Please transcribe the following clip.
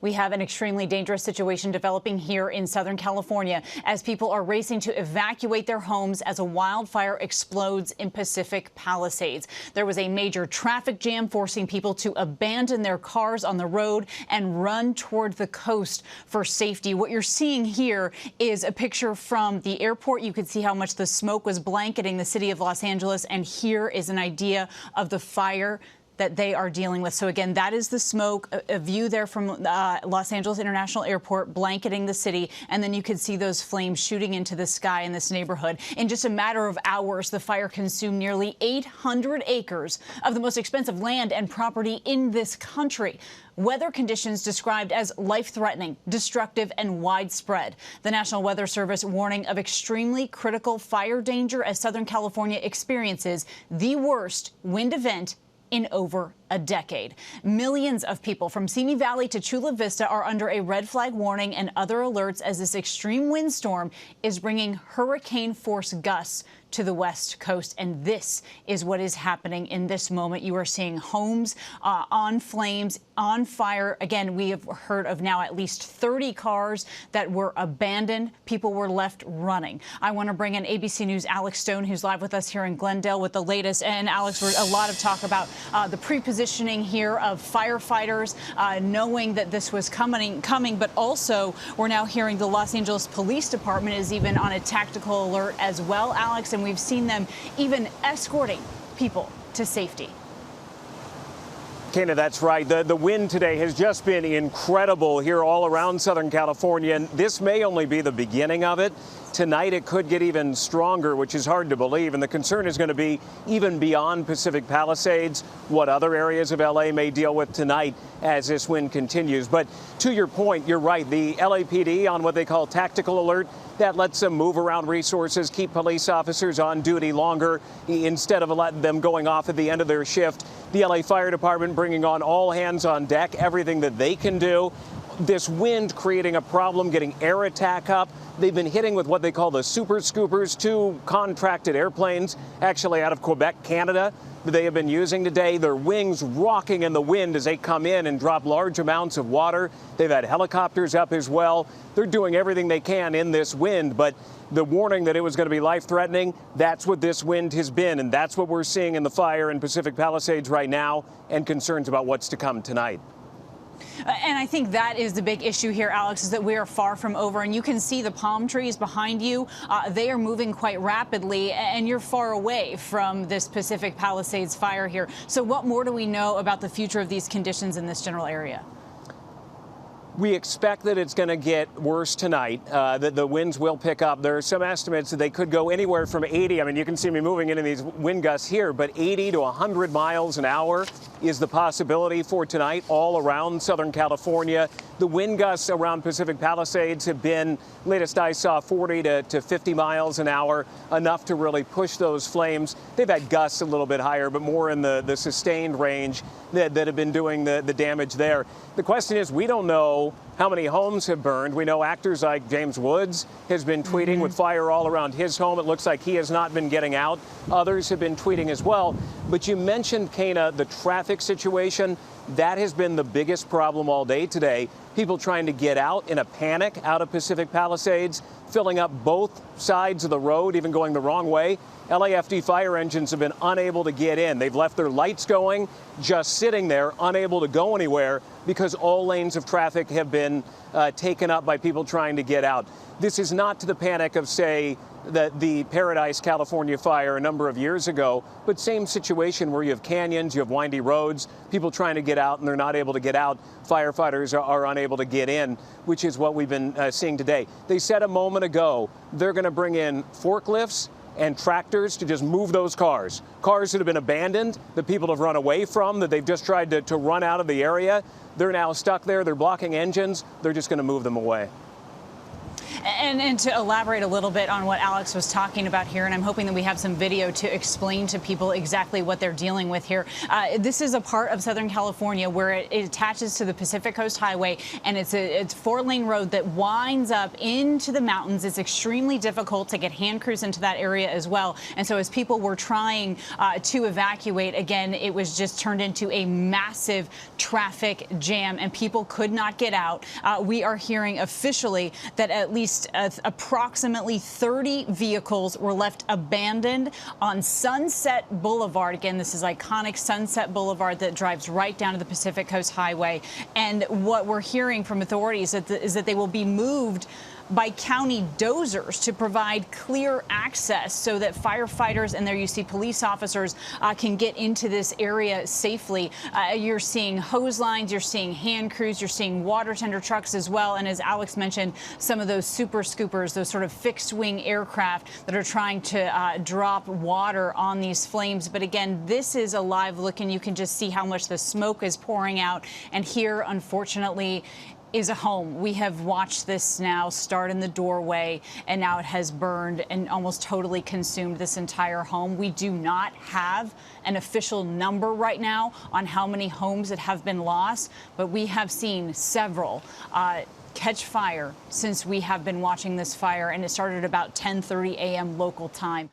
We have an extremely dangerous situation developing here in Southern California as people are racing to evacuate their homes as a wildfire explodes in Pacific Palisades. There was a major traffic jam forcing people to abandon their cars on the road and run toward the coast for safety. What you're seeing here is a picture from the airport. You could see how much the smoke was blanketing the city of Los Angeles. And here is an idea of the fire that they are dealing with. So again, that is the smoke, a view there from Los Angeles International Airport blanketing the city. And then you can see those flames shooting into the sky in this neighborhood. In just a matter of hours, the fire consumed nearly 800 acres of the most expensive land and property in this country. Weather conditions described as life-threatening, destructive, and widespread. The National Weather Service warning of extremely critical fire danger as Southern California experiences the worst wind event in over a decade. Millions of people from Simi Valley to Chula Vista are under a red flag warning and other alerts as this extreme windstorm is bringing hurricane-force gusts to the West Coast. And this is what is happening in this moment. You are seeing homes on flames, on fire. Again, we have heard of now at least 30 cars that were abandoned. People were left running. I want to bring in ABC News' Alex Stone, who's live with us here in Glendale with the latest. And Alex, there's a lot of talk about the pre-positioning here of firefighters, knowing that this was coming, but also we're now hearing the Los Angeles Police Department is even on a tactical alert as well, Alex, and we've seen them even escorting people to safety. Kana, that's right. The wind today has just been incredible here all around Southern California, and this may only be the beginning of it. Tonight it could get even stronger, which is hard to believe, and the concern is going to be even beyond Pacific Palisades, what other areas of L.A. may deal with tonight as this wind continues. But to your point, you're right. The LAPD on what they call tactical alert, that lets them move around resources, keep police officers on duty longer instead of letting them going off at the end of their shift. The LA Fire Department bringing on all hands on deck, everything that they can do. This wind creating a problem, getting air attack up. They've been hitting with what they call the super scoopers, two contracted airplanes, actually out of Quebec, Canada, that they have been using today. Their wings rocking in the wind as they come in and drop large amounts of water. They've had helicopters up as well. They're doing everything they can in this wind, but the warning that it was going to be life-threatening, that's what this wind has been, and that's what we're seeing in the fire in Pacific Palisades right now, and concerns about what's to come tonight. And I think that is the big issue here, Alex, is that we are far from over. And you can see the palm trees behind you. They are moving quite rapidly, and you're far away from this Pacific Palisades fire here. So what more do we know about the future of these conditions in this general area? We expect that it's going to get worse tonight, that the winds will pick up. There are some estimates that they could go anywhere from 80. I mean, you can see me moving into these wind gusts here, but 80 to 100 miles an hour is the possibility for tonight all around Southern California. The wind gusts around Pacific Palisades have been, latest I saw, 40 to 50 miles an hour, enough to really push those flames. They've had gusts a little bit higher, but more in the sustained range that have been doing the damage there. The question is, we don't know how many homes have burned. We know actors like James Woods has been tweeting with fire all around his home. It looks like he has not been getting out. Others have been tweeting as well. But you mentioned, Kana, the traffic situation. That has been the biggest problem all day today. People trying to get out in a panic out of Pacific Palisades, filling up both sides of the road, even going the wrong way. LAFD fire engines have been unable to get in. They've left their lights going, just sitting there, unable to go anywhere because all lanes of traffic have been taken up by people trying to get out. This is not to the panic of, say, the Paradise, California fire a number of years ago, but same situation where you have canyons, you have windy roads, people trying to get out and they're not able to get out. Firefighters are unable to get in, which is what we've been seeing today. They said a moment ago they're going to bring in forklifts and tractors to just move those cars that have been abandoned, that people have run away from, that they've just tried to run out of the area. They're now stuck there. They're blocking engines. They're just going to move them away. And to elaborate a little bit on what Alex was talking about here, and I'm hoping that we have some video to explain to people exactly what they're dealing with here. This is a part of Southern California where it attaches to the Pacific Coast Highway, and it's a 4-lane road that winds up into the mountains. It's extremely difficult to get hand crews into that area as well. And so as people were trying to evacuate, again, it was just turned into a massive traffic jam, and people could not get out. We are hearing officially that at least approximately 30 vehicles were left abandoned on Sunset Boulevard. Again, this is iconic Sunset Boulevard that drives right down to the Pacific Coast Highway. And what we're hearing from authorities is that they will be moved by county dozers to provide clear access so that firefighters, and there you see police officers, can get into this area safely. You're seeing hose lines, you're seeing hand crews, you're seeing water tender trucks as well. And as Alex mentioned, some of those super scoopers, those sort of fixed wing aircraft that are trying to drop water on these flames. But again, this is a live look, and you can just see how much the smoke is pouring out. And here, unfortunately, is a home. We have watched this now start in the doorway, and now it has burned and almost totally consumed this entire home. We do not have an official number right now on how many homes that have been lost, but we have seen several catch fire since we have been watching this fire, and it started about 10:30 a.m. local time.